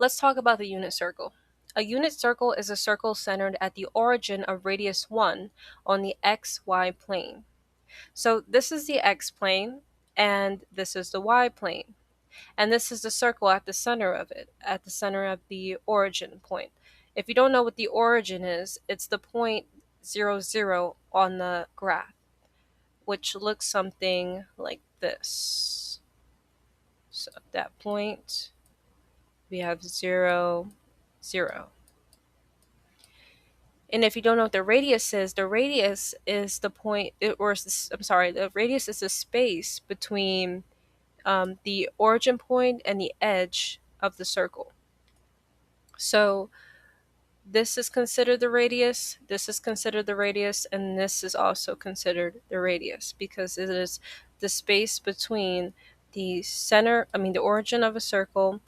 let's talk about the unit circle. A unit circle is a circle centered at the origin of radius 1 on the xy plane. So this is the x plane, and this is the y plane. And this is the circle at the center of it, at the center of the origin point. If you don't know what the origin is, it's the point 0, 0 on the graph, which looks something like this. So at that point, we have 0, 0. And if you don't know what the radius is the point, the radius is the space between the origin point and the edge of the circle. So this is considered the radius, this is considered the radius, and this is also considered the radius because it is the space between the origin of a circle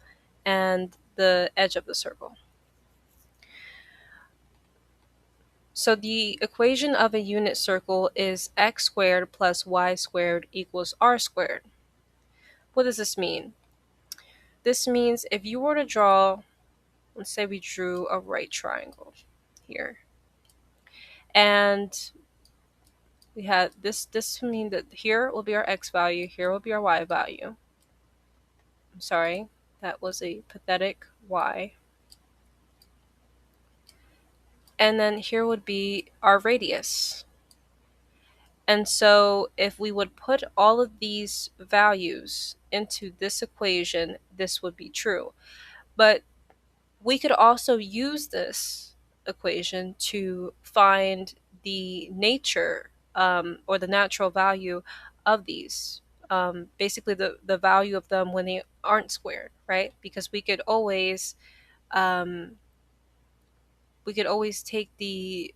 and the edge of the circle. So the equation of a unit circle is x squared plus y squared equals r squared. What does this mean? This means if you were to draw, let's say we drew a right triangle here, and we had this would mean that here will be our x value, here will be our y value. I'm sorry, that was a pathetic y. And then here would be our radius. And so if we would put all of these values into this equation, this would be true. But we could also use this equation to find the nature or the natural value of these. Basically, the value of them when they aren't squared, right? Because um, we could always take the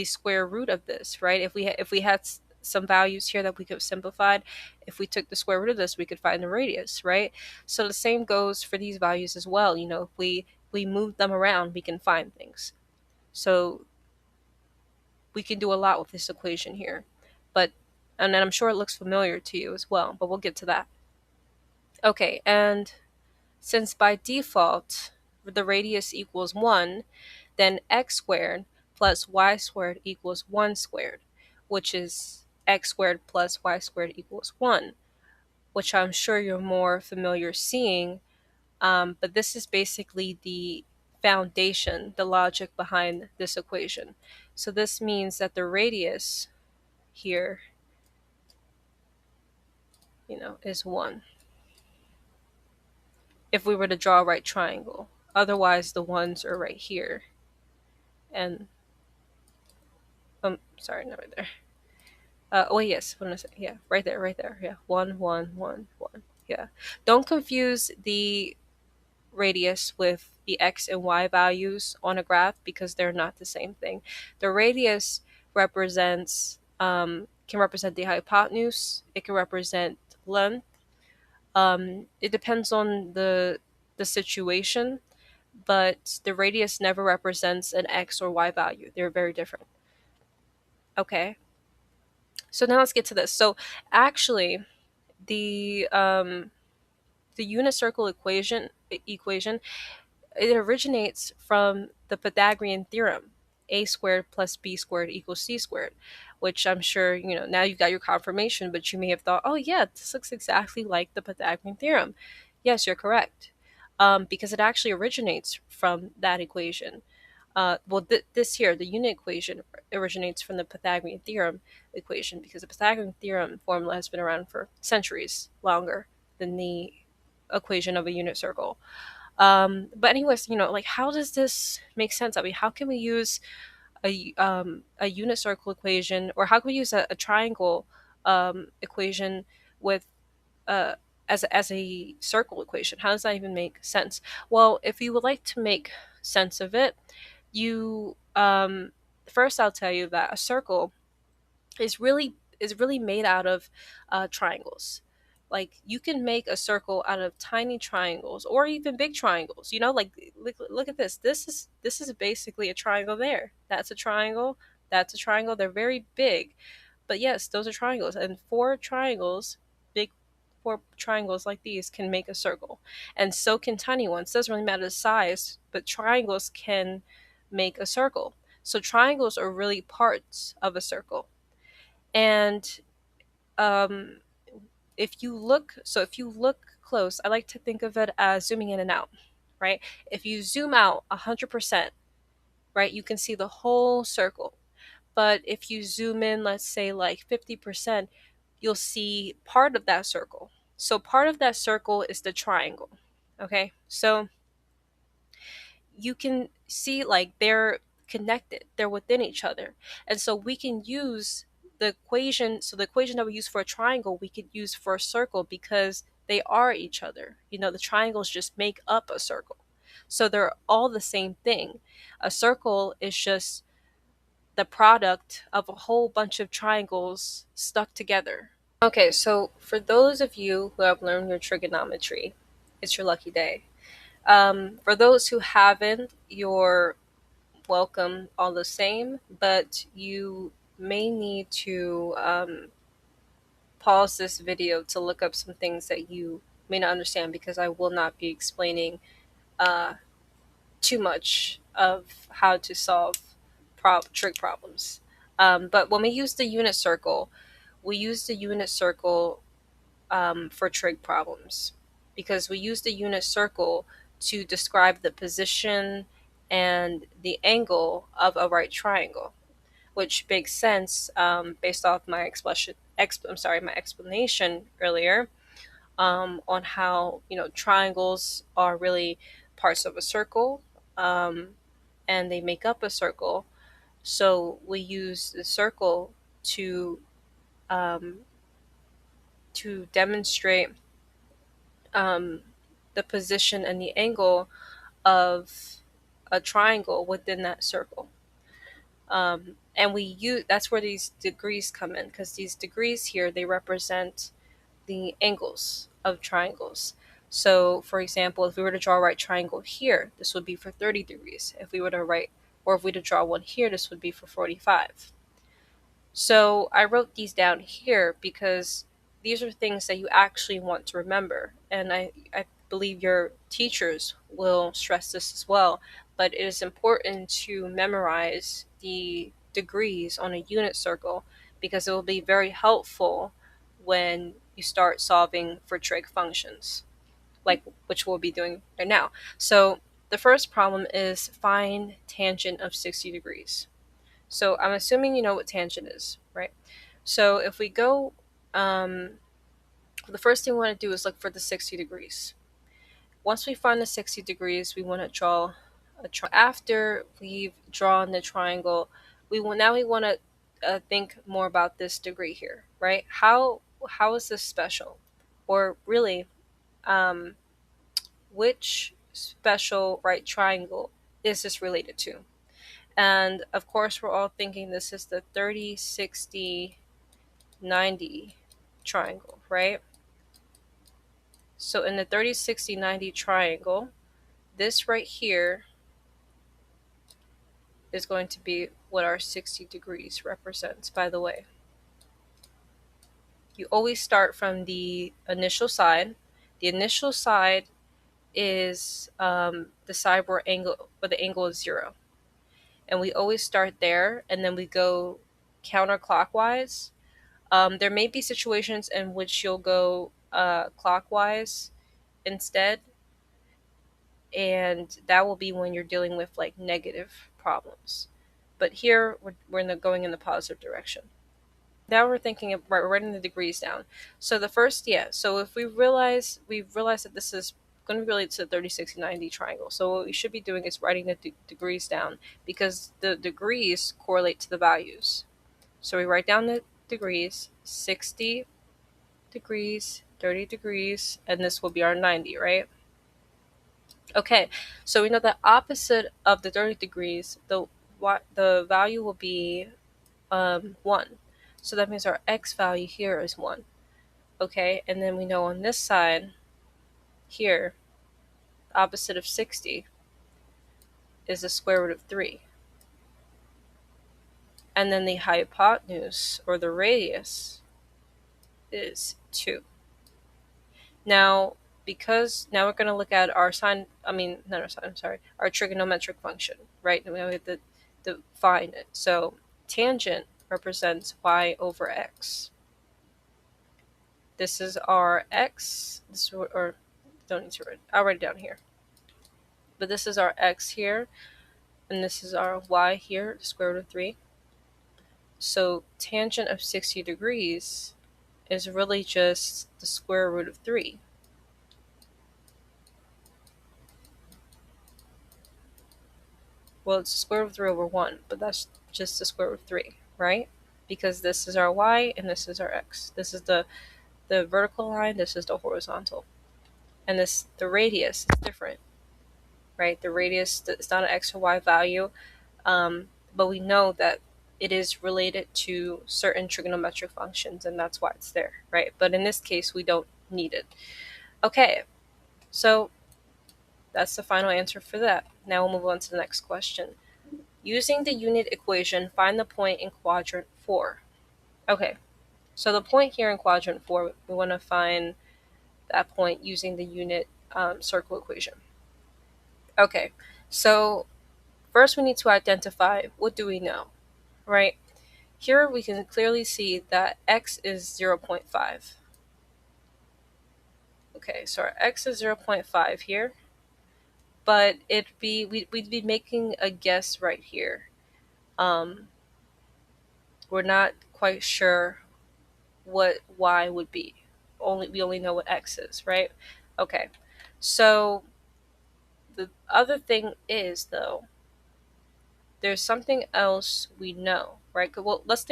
square root of this, right? If we had some values here that we could have simplified, if we took the square root of this, we could find the radius, right? So the same goes for these values as well. If we move them around, we can find things. So we can do a lot with this equation here. And I'm sure it looks familiar to you as well, but we'll get to that. Okay, and since by default the radius equals 1, then x squared plus y squared equals 1 squared, which is x squared plus y squared equals 1, which I'm sure you're more familiar seeing. But this is basically the foundation, the logic behind this equation. So this means that the radius here, is 1. If we were to draw a right triangle. Otherwise, the ones are right here. And, sorry, not right there. Oh, yes, what am I saying? Yeah, right there, right there. Yeah, 1, 1, 1, 1. Yeah. Don't confuse the radius with the x and y values on a graph because they're not the same thing. The radius can represent the hypotenuse. It can represent length. It depends on the situation, but the radius never represents an x or y value. They're very different. Okay. So now let's get to this. So actually, the unit circle equation, it originates from the Pythagorean theorem, a squared plus b squared equals c squared, which I'm sure, now you've got your confirmation, but you may have thought, oh yeah, this looks exactly like the Pythagorean theorem. Yes, you're correct, because it actually originates from that equation. This here, the unit equation, originates from the Pythagorean theorem equation because the Pythagorean theorem formula has been around for centuries longer than the equation of a unit circle. But anyways, like, how does this make sense? I mean, how can we use a unit circle equation, or how can we use a triangle equation with uh, as a circle equation? How does that even make sense? Well, if you would like to make sense of it, you first I'll tell you that a circle is really made out of triangles. Like, you can make a circle out of tiny triangles or even big triangles. Like, look at this. This is basically a triangle there. That's a triangle. That's a triangle. They're very big, but yes, those are triangles. And four triangles, big four triangles like these can make a circle, and so can tiny ones. It doesn't really matter the size, but triangles can make a circle. So triangles are really parts of a circle. And um, if you look close, I like to think of it as zooming in and out, right? If you zoom out 100%, right, you can see the whole circle. But if you zoom in, let's say like 50%, you'll see part of that circle. So part of that circle is the triangle. Okay, so you can see like they're connected, they're within each other. And so we can use the equation. So the equation that we use for a triangle, we could use for a circle because they are each other. The triangles just make up a circle. So they're all the same thing. A circle is just the product of a whole bunch of triangles stuck together. Okay, so for those of you who have learned your trigonometry, it's your lucky day. For those who haven't, you're welcome all the same, but you may need to pause this video to look up some things that you may not understand, because I will not be explaining uh, too much of how to solve trig problems. But when we use the unit circle, we use the unit circle for trig problems, because we use the unit circle to describe the position and the angle of a right triangle, which makes sense based off my my explanation earlier on how triangles are really parts of a circle, um, and they make up a circle. So we use the circle to um, demonstrate um, the position and the angle of a triangle within that circle. And we use that's where these degrees come in, because these degrees here, they represent the angles of triangles. So for example, if we were to draw a right triangle here, this would be for 30 degrees. If we were to if we were to draw one here, this would be for 45. So I wrote these down here because these are things that you actually want to remember. And I believe your teachers will stress this as well. But it is important to memorize the degrees on a unit circle, because it will be very helpful when you start solving for trig functions, like which we'll be doing right now. So the first problem is find tangent of 60 degrees. So I'm assuming you know what tangent is, right? So if we go, the first thing we want to do is look for the 60 degrees. Once we find the 60 degrees, we want to draw a triangle. After we've drawn the triangle, we want to think more about this degree here, right? How is this special? Or really, um, which special right triangle is this related to? And of course, we're all thinking this is the 30, 60, 90 triangle, right? So in the 30, 60, 90 triangle, this right here is going to be what our 60 degrees represents, by the way. You always start from the initial side. The initial side is the side where the angle is 0. And we always start there, and then we go counterclockwise. There may be situations in which you'll go clockwise instead, and that will be when you're dealing with like negative problems. But here we're going in the positive direction. Now we're thinking of we're writing the degrees down. So the first, yeah. So if we've realized that this is going to be related to the 30, 60, 90 triangle. So what we should be doing is writing the degrees down, because the degrees correlate to the values. So we write down the degrees: 60 degrees, 30 degrees, and this will be our 90, right? Okay, so we know the opposite of the 30 degrees, the value will be 1. So that means our x value here is 1. Okay, and then we know on this side here, opposite of 60 is the square root of 3. And then the hypotenuse, or the radius, is 2. Now, because now we're going to look at our sine, I mean, not our sine, I'm sorry, our trigonometric function, right? And we have to find it. So tangent represents y over x. This is our x, this or don't need to write, I'll write it down here. But this is our x here, and this is our y here, square root of 3. So tangent of 60 degrees is really just the square root of 3. Well, it's the square root of 3 over 1, but that's just the square root of 3, right? Because this is our y and this is our x. This is the vertical line, this is the horizontal. And the radius is different, right? The radius is not an x or y value, but we know that it is related to certain trigonometric functions, and that's why it's there, right? But in this case, we don't need it. Okay, so that's the final answer for that. Now we'll move on to the next question. Using the unit equation, find the point in quadrant 4. Okay, so the point here in quadrant 4, we want to find that point using the unit circle equation. Okay, so first we need to identify what do we know, right? Here we can clearly see that x is 0.5. Okay, so our x is 0.5 here, but we'd be making a guess right here. We're not quite sure what y would be. We only know what x is, right? Okay, so the other thing is though, there's something else we know, right? Well, let's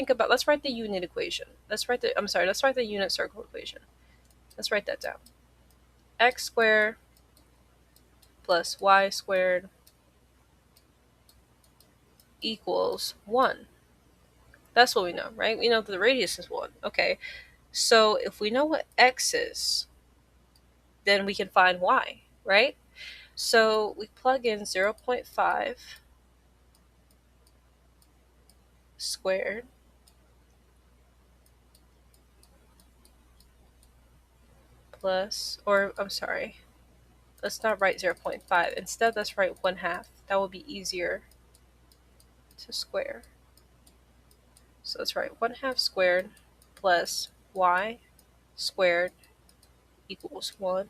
write the unit equation. Let's write the unit circle equation. Let's write that down. X squared plus y squared equals 1. That's what we know, right? We know that the radius is 1. Okay, so if we know what x is, then we can find y, right? So we plug in 0.5 squared plus, or I'm sorry, let's not write 0.5. Instead, let's write 1/2. That will be easier to square. So let's write 1/2 squared plus y squared equals 1.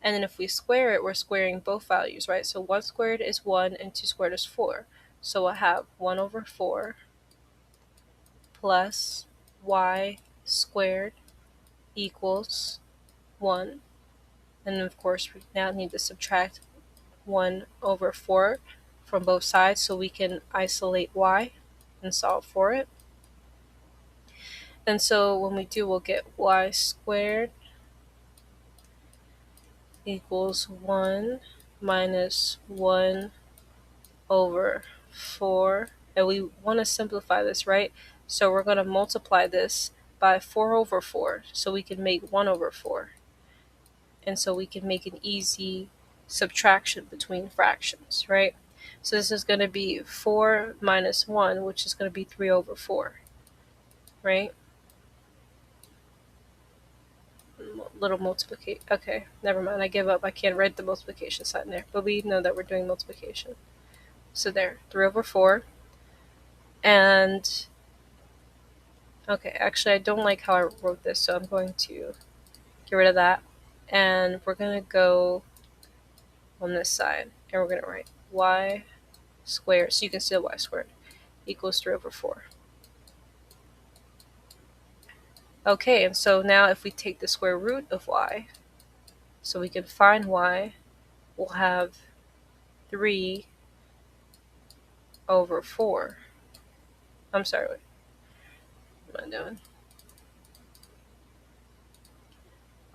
And then if we square it, we're squaring both values, right? So 1 squared is 1 and 2 squared is 4. So we'll have 1 over 4 plus y squared equals 1. And then of course we now need to subtract 1 over 4 from both sides so we can isolate y and solve for it. And so when we do, we'll get y squared equals 1 minus 1 over 4. And we want to simplify this, right? So we're going to multiply this by 4 over 4 so we can make 1 over 4. And so we can make an easy subtraction between fractions, right? So this is going to be 4 minus 1, which is going to be 3 over 4, right? Little multiplication. Okay, never mind. I give up. I can't write the multiplication sign there. But we know that we're doing multiplication. So there, 3 over 4. And, okay, actually I don't like how I wrote this, so I'm going to get rid of that. And we're going to go on this side. And we're going to write y squared, so you can see the y squared, equals 3 over 4. Okay, and so now if we take the square root of y, so we can find y, we'll have 3 over 4. I'm sorry, what am I doing?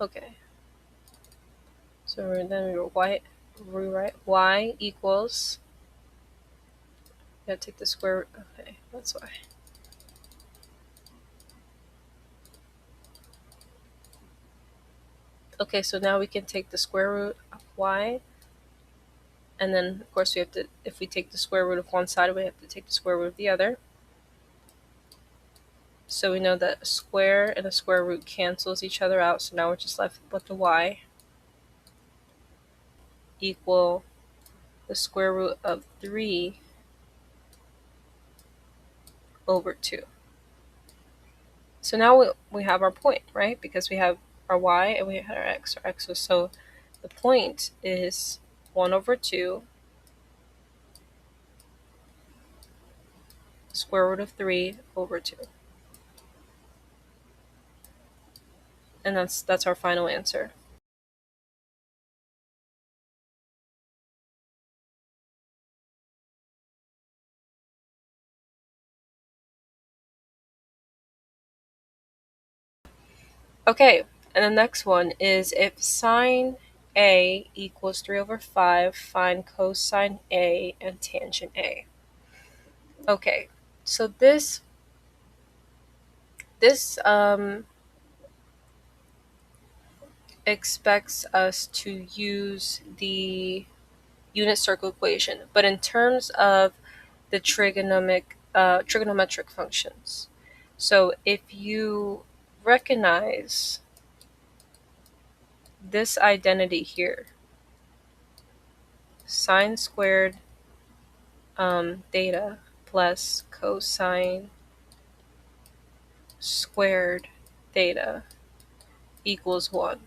Okay. So then we rewrite y equals, gotta take the square root, okay, that's why. Okay, so now we can take the square root of y, and then of course we have to, if we take the square root of one side, we have to take the square root of the other. So we know that a square and a square root cancels each other out. So now we're just left with the y equal the square root of 3 over 2. So now we have our point, right? Because we have our y and we have our x. Our x was, so the point is 1 over 2 square root of 3 over 2. And that's our final answer. Okay, and the next one is if sine A equals 3 over 5, find cosine A and tangent A. Okay, so this expects us to use the unit circle equation, but in terms of the trigonometric functions. So if you recognize this identity here, sine squared theta plus cosine squared theta equals 1.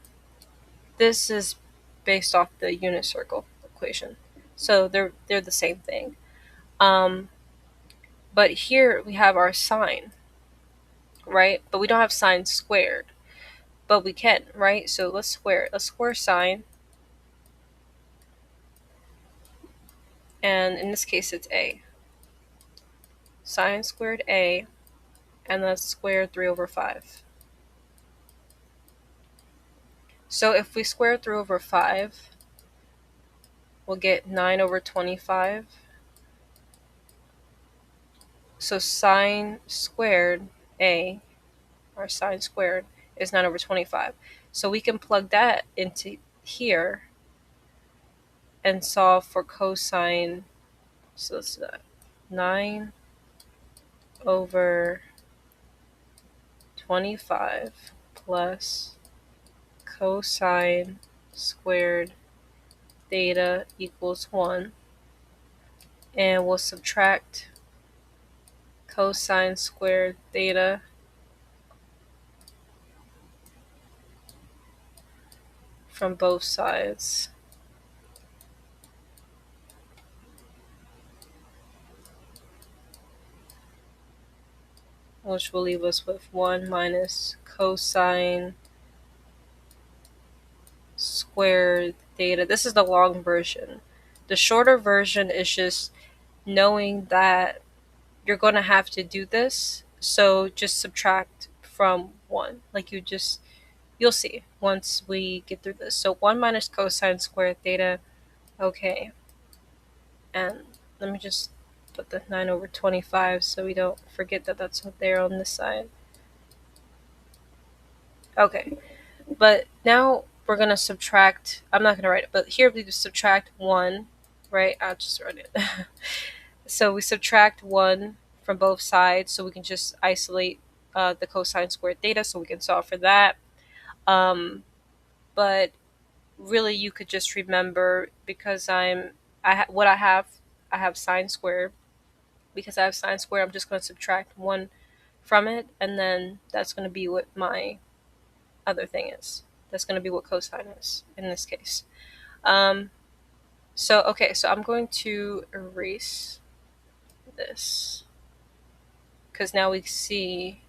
This is based off the unit circle equation. So they're the same thing. But here we have our sine, right? But we don't have sine squared. But we can, right? So let's square it. Let's square sine. And in this case, it's a. Sine squared a, and let's square 3 over 5. So if we square 3 over 5, we'll get 9 over 25. So sine squared a, or sine squared, is 9 over 25. So we can plug that into here and solve for cosine. So it's 9 over 25 plus cosine squared theta equals 1. And we'll subtract cosine squared theta from both sides. Which will leave us with 1 minus cosine squared theta. This is the long version. The shorter version is just knowing that you're going to have to do this. So just subtract from 1. Like you'll see once we get through this. So 1 minus cosine squared theta. Okay. And let me just put the 9 over 25 so we don't forget that that's there on this side. Okay. But now we're going to subtract. I'm not going to write it, but here we just subtract 1, right? I'll just write it. So we subtract 1 from both sides so we can just isolate the cosine squared theta so we can solve for that. But really you could just remember, because I have sine squared. Because I have sine squared, I'm just going to subtract 1 from it, and then that's going to be what my other thing is. That's going to be what cosine is in this case. So I'm going to erase this because now we see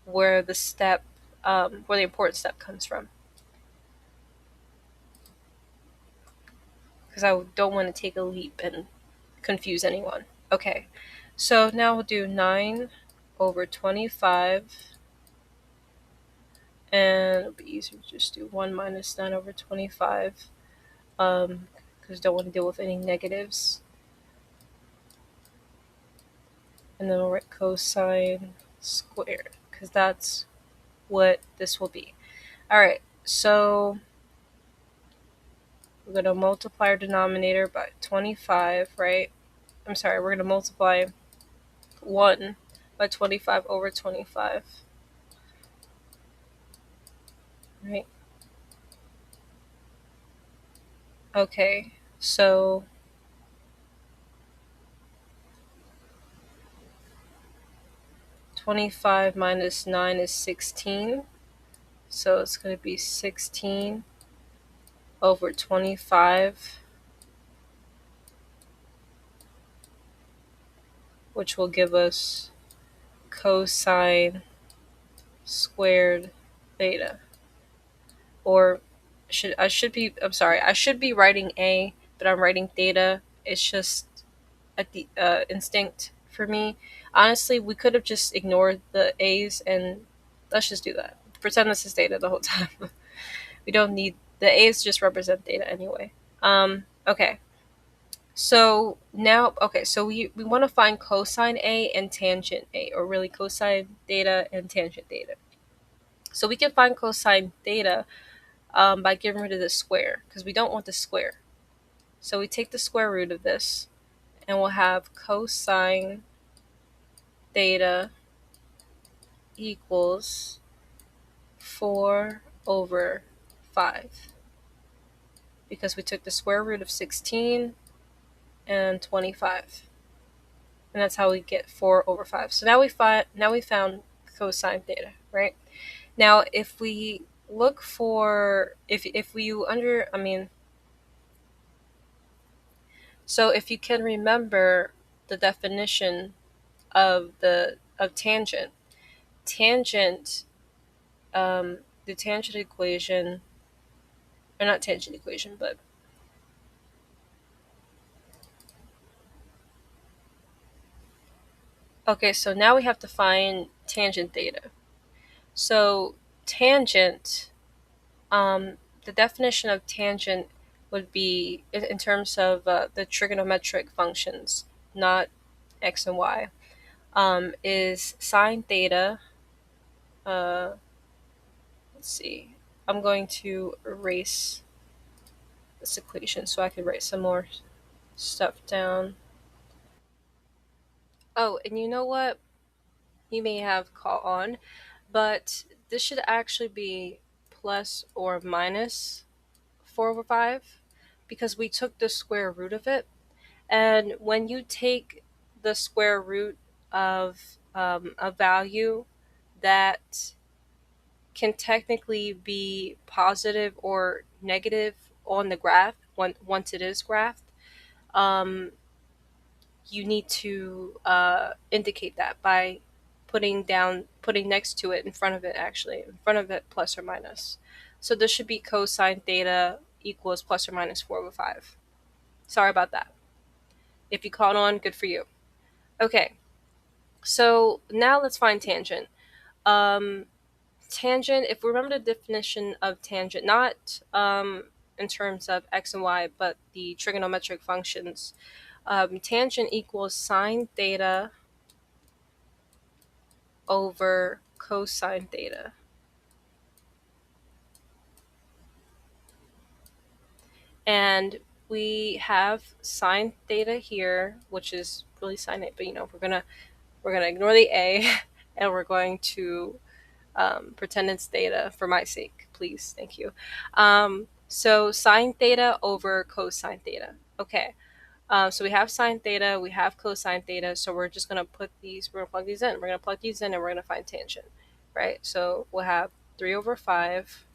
where where the important step comes from. Because I don't want to take a leap and confuse anyone. Okay, so now we'll do 9 over 25. And it'll be easier to just do 1 minus 9 over 25. Because don't want to deal with any negatives. And then we'll write cosine squared, because that's what this will be. Alright, so we're going to multiply our denominator by 25, right? I'm sorry, we're going to multiply 1 by 25 over 25. Right. Okay, so 25 minus 9 is 16. So it's going to be 16 over 25, which will give us cosine squared theta. Or I should be writing A, but I'm writing theta. It's just at the instinct for me. Honestly, we could have just ignored the A's and let's just do that. Pretend this is theta the whole time. We don't need the A's, just represent theta anyway. Okay. So now, okay, so we want to find cosine A and tangent A, or really cosine theta and tangent theta. So we can find cosine theta by getting rid of the square, because we don't want the square. So we take the square root of this, and we'll have cosine theta equals 4 over 5, because we took the square root of 16 and 25. And that's how we get 4 over 5. So now we found cosine theta, right? Now if we look for if we under I mean so if you can remember the definition of tangent, tangent the tangent equation, or not tangent equation, but okay, so now we have to find tangent theta. So tangent, the definition of tangent would be in terms of the trigonometric functions, not x and y, is sine theta. Uh, let's see. I'm going to erase this equation so I can write some more stuff down. Oh, and you know what? You may have caught on, but this should actually be plus or minus 4 over 5, because we took the square root of it. And when you take the square root of a value that can technically be positive or negative on the graph, once it is graphed, um, you need to indicate that by putting next to it, in front of it, actually, in front of it, plus or minus. So this should be cosine theta equals plus or minus 4 over 5. Sorry about that. If you caught on, good for you. Okay, so now let's find tangent. Um, Tangent, if we remember the definition of tangent, not in terms of x and y, but the trigonometric functions, tangent equals sine theta over cosine theta. And we have sine theta here, which is really sine it, but we're gonna ignore the a, and we're going to pretend it's theta for my sake, please, thank you. So sine theta over cosine theta. Okay, so we have sine theta, we have cosine theta, so we're just gonna plug these in. We're gonna plug these in, and we're gonna find tangent, right? So we'll have 3 over 5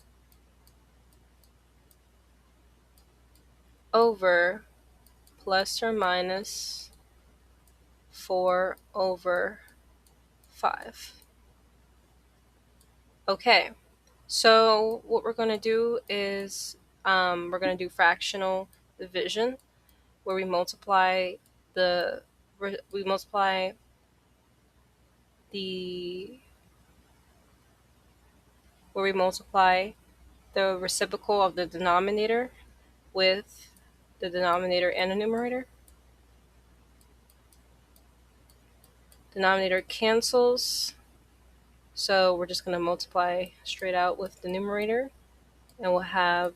over plus or minus 4 over 5. Okay, so what we're going to do is we're going to do fractional division, where the we multiply the where we multiply the reciprocal of the denominator with the denominator and the numerator. Denominator cancels, so we're just going to multiply straight out with the numerator, and we'll have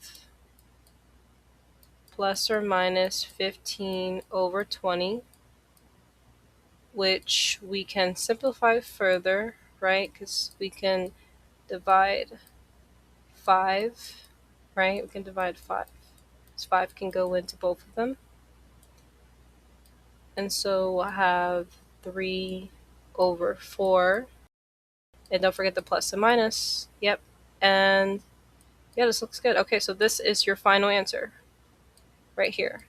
plus or minus 15 over 20. which we can simplify further, right? Because we can divide 5, right? We can divide 5. So 5 can go into both of them. And so we'll have 3 over 4. And don't forget the plus and minus. Yep. And yeah, this looks good. Okay, so this is your final answer right here.